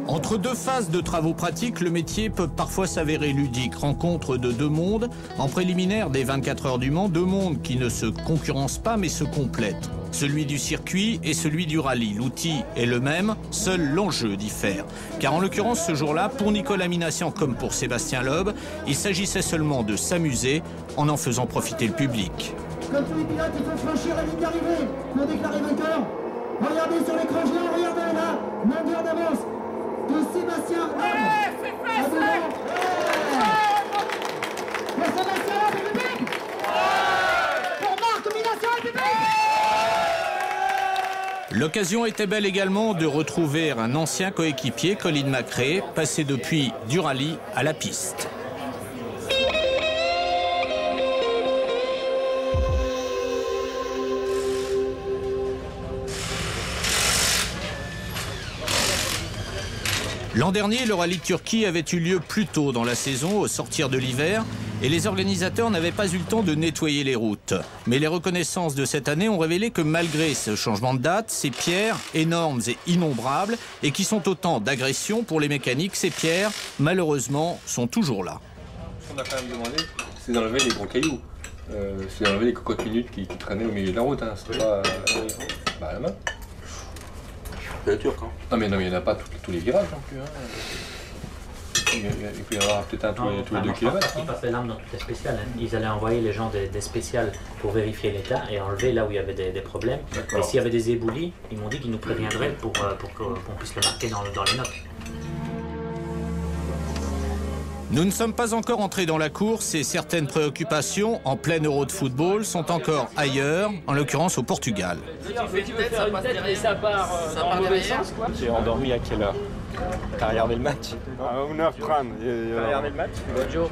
Entre deux phases de travaux pratiques, le métier peut parfois s'avérer ludique. Rencontre de deux mondes. En préliminaire des 24 heures du Mans, deux mondes qui ne se concurrencent pas mais se complètent. Celui du circuit et celui du rallye. L'outil est le même, seul l'enjeu diffère. Car en l'occurrence, ce jour-là, pour Nicolas Minassian comme pour Sébastien Loeb, il s'agissait seulement de s'amuser en faisant profiter le public. Comme tous les pilotes, il faut franchir la ligne d'arrivée pour déclarer vainqueur. Regardez sur l'écran géant, regardez là, longueur d'avance de Sébastien Loeb. Pour Sébastien Loeb et public. Pour Marc Minassian et public. L'occasion était belle également de retrouver un ancien coéquipier, Colin McRae, passé depuis du rallye à la piste. L'an dernier, le rallye de Turquie avait eu lieu plus tôt dans la saison, au sortir de l'hiver, et les organisateurs n'avaient pas eu le temps de nettoyer les routes. Mais les reconnaissances de cette année ont révélé que malgré ce changement de date, ces pierres énormes et innombrables, et qui sont autant d'agressions pour les mécaniques, ces pierres, malheureusement, sont toujours là. Ce qu'on a quand même demandé, c'est d'enlever les gros cailloux. C'est d'enlever les cocottes minutes qui traînaient au milieu de la route. Hein. C'était pas à la main. C'est turc, hein. Non mais il n'y en a pas tous les virages non plus. Hein. Il peut y avoir peut-être un tous les 2 km. Ils passaient l'arme dans toutes les spéciales. Hein. Ils allaient envoyer les gens des spéciales pour vérifier l'état et enlever là où il y avait des problèmes. Et s'il y avait des éboulis, ils m'ont dit qu'ils nous préviendraient pour qu'on puisse le marquer dans les notes. Nous ne sommes pas encore entrés dans la course et certaines préoccupations en plein Euro de football sont encore ailleurs, en l'occurrence au Portugal. Tu veux faire une tête et ça part dans le mauvais sens, quoi. Tu es endormi à quelle heure? T'as regardé le match? À 1h30. T'as regardé le match? Bonjour.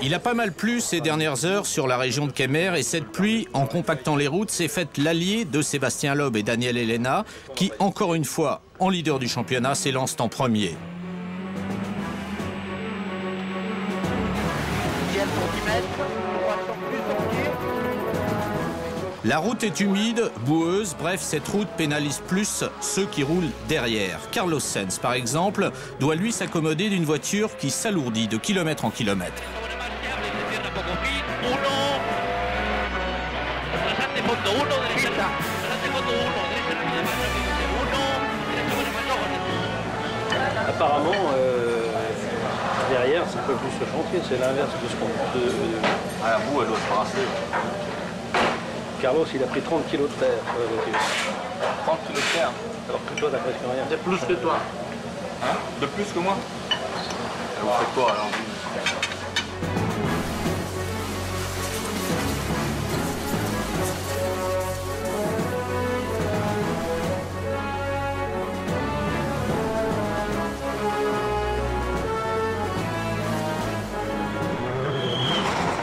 Il a pas mal plu ces dernières heures sur la région de Kemer et cette pluie, en compactant les routes, s'est faite l'allié de Sébastien Loeb et Daniel Elena, qui, encore une fois, en leader du championnat, s'élancent en premier. La route est humide, boueuse, bref, cette route pénalise plus ceux qui roulent derrière. Carlos Sainz, par exemple, doit lui s'accommoder d'une voiture qui s'alourdit de kilomètre en kilomètre. Apparemment, derrière, c'est un peu plus le chantier, c'est l'inverse de ce qu'on peut... À la boue, elle doit se brasser. Carlos, il a pris 30 kilos de terre sur la voiture. 30 kilos de terre. Alors que toi, t'as presque rien. C'est plus que toi. Hein? De plus que moi? Et vous faites quoi alors?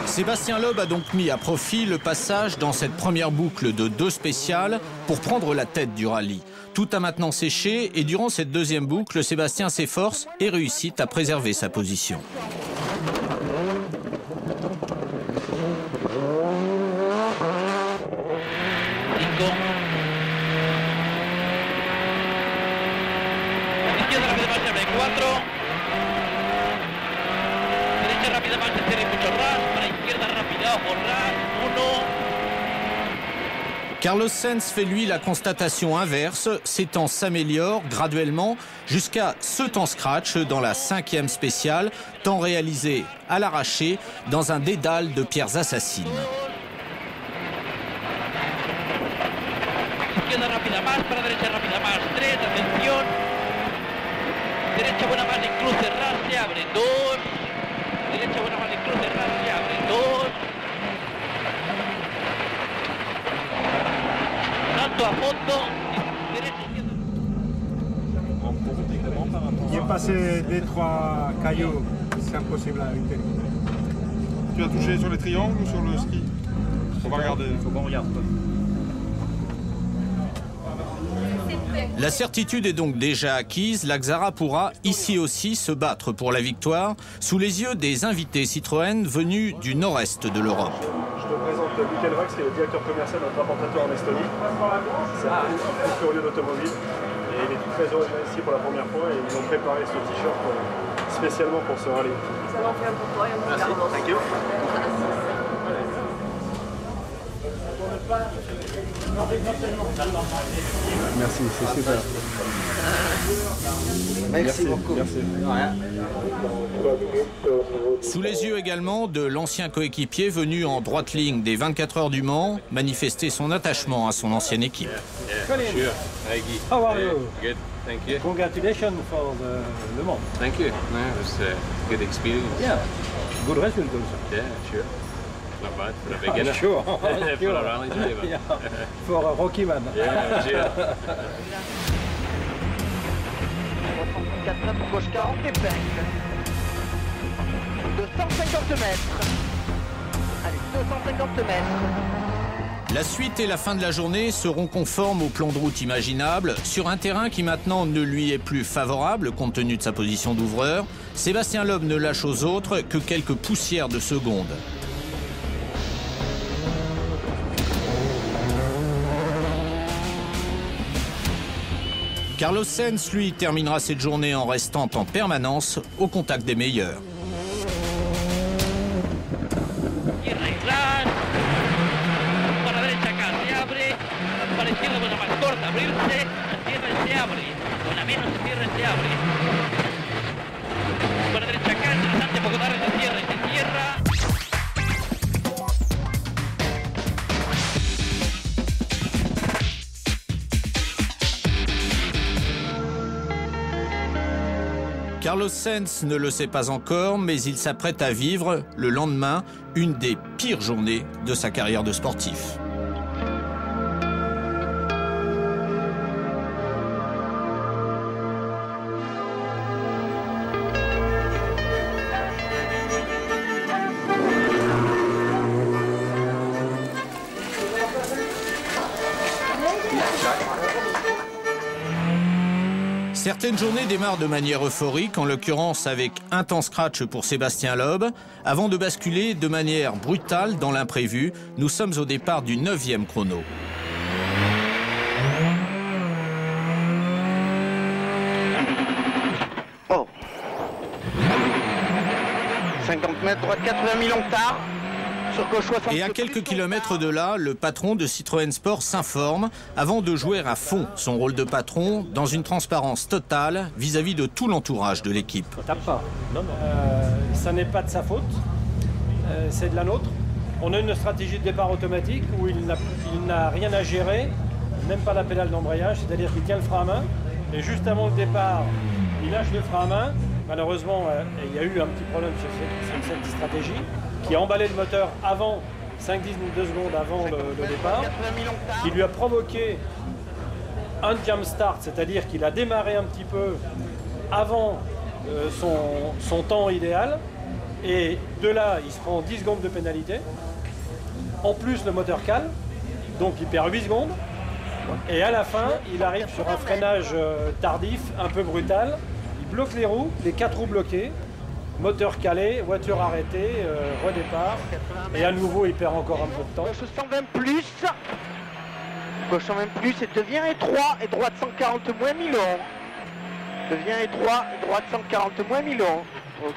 Sébastien Loeb a donc mis à profit le passage dans cette première boucle de 2 spéciales pour prendre la tête du rallye. Tout a maintenant séché et durant cette deuxième boucle, Sébastien s'efforce et réussit à préserver sa position. Carlos Sainz fait lui la constatation inverse, ses temps s'améliorent graduellement jusqu'à ce temps scratch dans la 5e spéciale, temps réalisé à l'arraché dans un dédale de pierres assassines. Il est passé 2-3 cailloux, c'est impossible à éviter. Tu as touché sur les triangles ou sur le ski? Faut pas regarder. Faut qu'on regarde. La certitude est donc déjà acquise, la Xara pourra ici aussi se battre pour la victoire sous les yeux des invités Citroën venus du nord-est de l'Europe. Je te présente Michael Vax, qui est le directeur commercial de notre importateur en Estonie. C'est un curieux d'automobile. Et il est tout très heureux d'être ici pour la première fois et ils ont préparé ce t-shirt spécialement pour ce rallye. Ça va en faire pour toi et on Merci, thank you. Merci, c'est super. Merci beaucoup. Merci. Sous les yeux également de l'ancien coéquipier venu en droite ligne des 24 heures du Mans, manifester son attachement à son ancienne équipe. Colin, Sure. Hi, Guy. how are you? Good. Thank you. Congratulations for the Le Mans. Thank you. No, it was a good experience. Yeah, good result also. Yeah, sure. Not bad for a beginner. Sure. For a rally driver. Yeah. For a Rocky man. Yeah, cheers. 4 mètres, gauche 40 épingles. 250 mètres. Allez, 250 mètres. La suite et la fin de la journée seront conformes au plan de route imaginable. Sur un terrain qui maintenant ne lui est plus favorable compte tenu de sa position d'ouvreur, Sébastien Loeb ne lâche aux autres que quelques poussières de secondes. Carlos Sainz, lui, terminera cette journée en restant en permanence au contact des meilleurs. Carlos Sainz ne le sait pas encore, mais il s'apprête à vivre, le lendemain, une des pires journées de sa carrière de sportif. Certaines journées démarrent de manière euphorique, en l'occurrence avec un temps scratch pour Sébastien Loeb, avant de basculer de manière brutale dans l'imprévu. Nous sommes au départ du 9e chrono. Oh. 50 mètres, droite 80 000 hectares. Sur gauche 60. Et à quelques kilomètres de là, le patron de Citroën Sport s'informe avant de jouer à fond son rôle de patron dans une transparence totale vis-à-vis de tout l'entourage de l'équipe. Tape pas. Ça n'est pas de sa faute, c'est de la nôtre. On a une stratégie de départ automatique où il n'a rien à gérer, même pas la pédale d'embrayage, c'est-à-dire qu'il tient le frein à main et juste avant le départ, il lâche le frein à main. Malheureusement, il y a eu un petit problème sur cette stratégie qui a emballé le moteur avant, 5-10 secondes avant le départ, qui lui a provoqué un jump start, c'est-à-dire qu'il a démarré un petit peu avant son temps idéal, et de là, il se prend 10 secondes de pénalité. En plus, le moteur cale, donc il perd 8 secondes, et à la fin, il arrive sur un freinage tardif, un peu brutal, il bloque les roues, les 4 roues bloquées, moteur calé, voiture arrêtée, redépart, et à nouveau il perd encore un peu de temps. Gauche 120 plus, gauche 120 plus, et devient étroit, et droite 140 moins 1000 €. Devient étroit, et droite 140 moins 1000 €. Ok.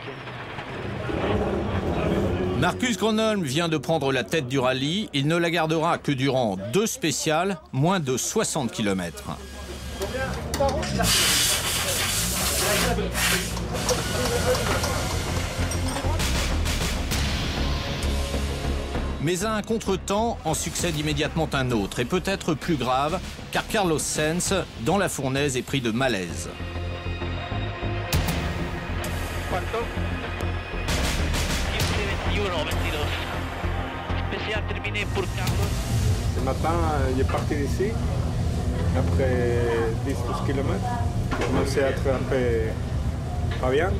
Marcus Gronholm vient de prendre la tête du rallye. Il ne la gardera que durant 2 spéciales, moins de 60 km. Mais à un contretemps en succède immédiatement un autre, et peut-être plus grave, car Carlos Sainz, dans la fournaise, est pris de malaise. Ce matin, il est parti d'ici, après 10-12 km. Il commençait à être un peu pas bien.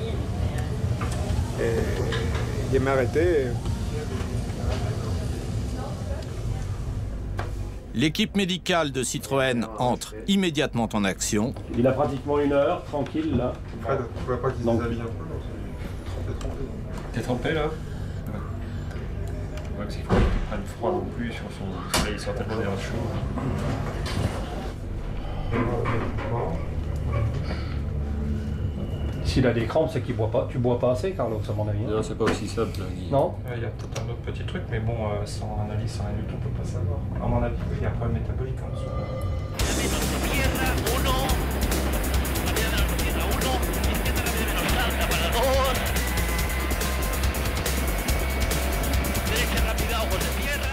Et il m'a arrêté. L'équipe médicale de Citroën entre immédiatement en action. Il a pratiquement 1 heure, tranquille là. Fred, tu vois pas qu'il se déshabille un peu là? T'es trempé là? Ouais, parce qu'il faut qu'il prenne froid non plus sur son. Parce qu'il sort tellement d'air chaud. S'il a des crampes, c'est qu'il boit pas. Tu bois pas assez, Carlos, à mon avis. Non, c'est pas aussi simple. Non? Il y a peut-être un autre petit truc, mais bon, sans analyse, sans rien du tout, on peut pas savoir. À mon avis, il y a un problème métabolique en dessous.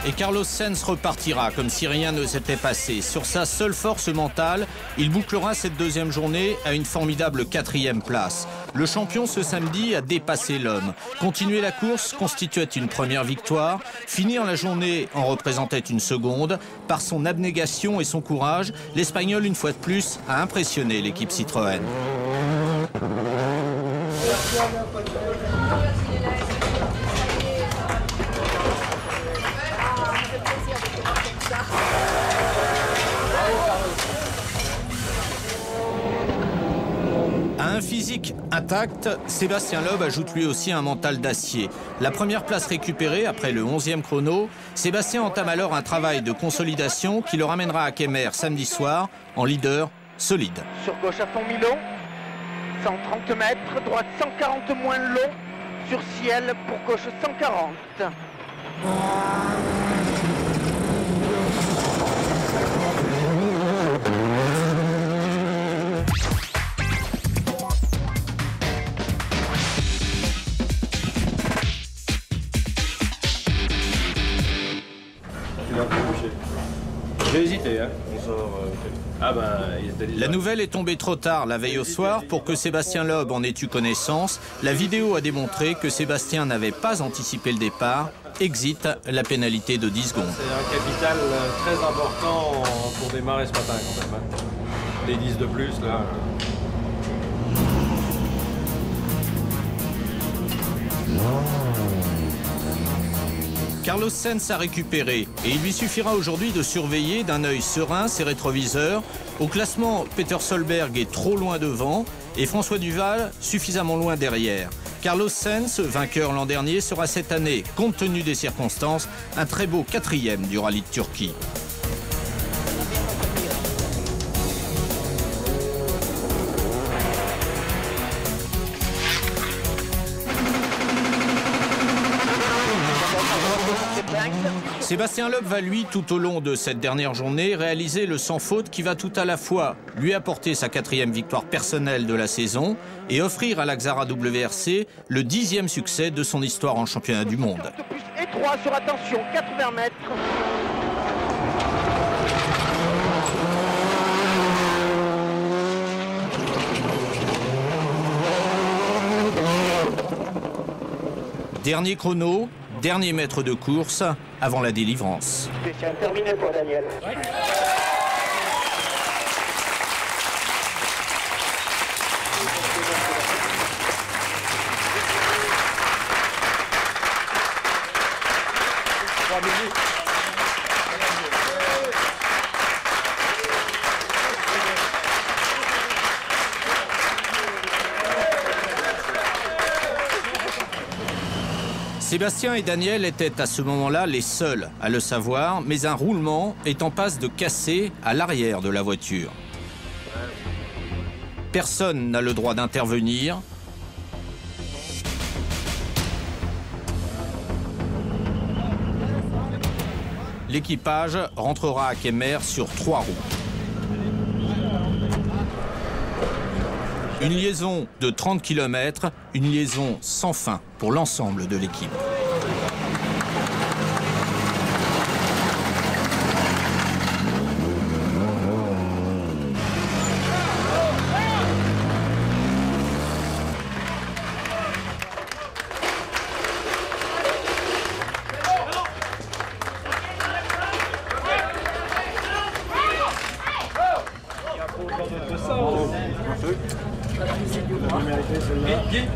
Et Carlos Sainz repartira comme si rien ne s'était passé. Sur sa seule force mentale, il bouclera cette deuxième journée à une formidable 4e place. Le champion ce samedi a dépassé l'homme. Continuer la course constituait une première victoire. Finir la journée en représentait une seconde. Par son abnégation et son courage, l'Espagnol, une fois de plus, a impressionné l'équipe Citroën. À un physique intact, Sébastien Loeb ajoute lui aussi un mental d'acier. La première place récupérée après le 11e chrono, Sébastien entame alors un travail de consolidation qui le ramènera à Kemmer samedi soir en leader solide. Sur gauche à fond Milon, 130 mètres, droite 140 moins long, sur ciel pour gauche 140. J'ai hésité, hein. La nouvelle est tombée trop tard la veille au soir pour que Sébastien Loeb en ait eu connaissance. La vidéo a démontré que Sébastien n'avait pas anticipé le départ. Exit la pénalité de 10 secondes. C'est un capital très important pour démarrer ce matin quand même. Les 10 de plus là. Carlos Sainz a récupéré et il lui suffira aujourd'hui de surveiller d'un œil serein ses rétroviseurs. Au classement, Peter Solberg est trop loin devant et François Duval suffisamment loin derrière. Carlos Sainz, vainqueur l'an dernier, sera cette année, compte tenu des circonstances, un très beau 4e du rallye de Turquie. Sébastien Loeb va lui, tout au long de cette dernière journée, réaliser le sans faute qui va tout à la fois lui apporter sa 4e victoire personnelle de la saison et offrir à la Xara WRC le 10e succès de son histoire en championnat du monde. Plus étroit sur attention, 80 mètres. Dernier chrono, dernier mètre de course avant la délivrance. C'est terminé pour Daniel. Sébastien et Daniel étaient à ce moment-là les seuls à le savoir, mais un roulement est en passe de casser à l'arrière de la voiture. Personne n'a le droit d'intervenir. L'équipage rentrera à Kemmer sur 3 roues. Une liaison de 30 km, une liaison sans fin pour l'ensemble de l'équipe.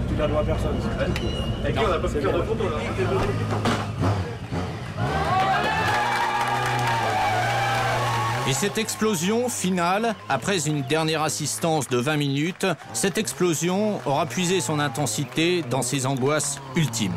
Tu la dois à personne. Avec qui on n'a pas pu faire de photos là. Et cette explosion finale, après une dernière assistance de 20 minutes, cette explosion aura puisé son intensité dans ses angoisses ultimes.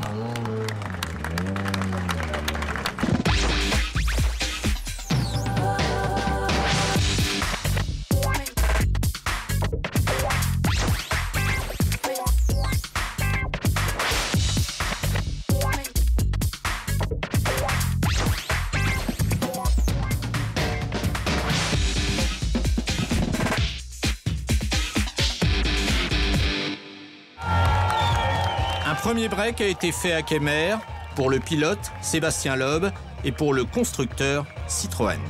Un premier break a été fait à Kemer pour le pilote Sébastien Loeb et pour le constructeur Citroën.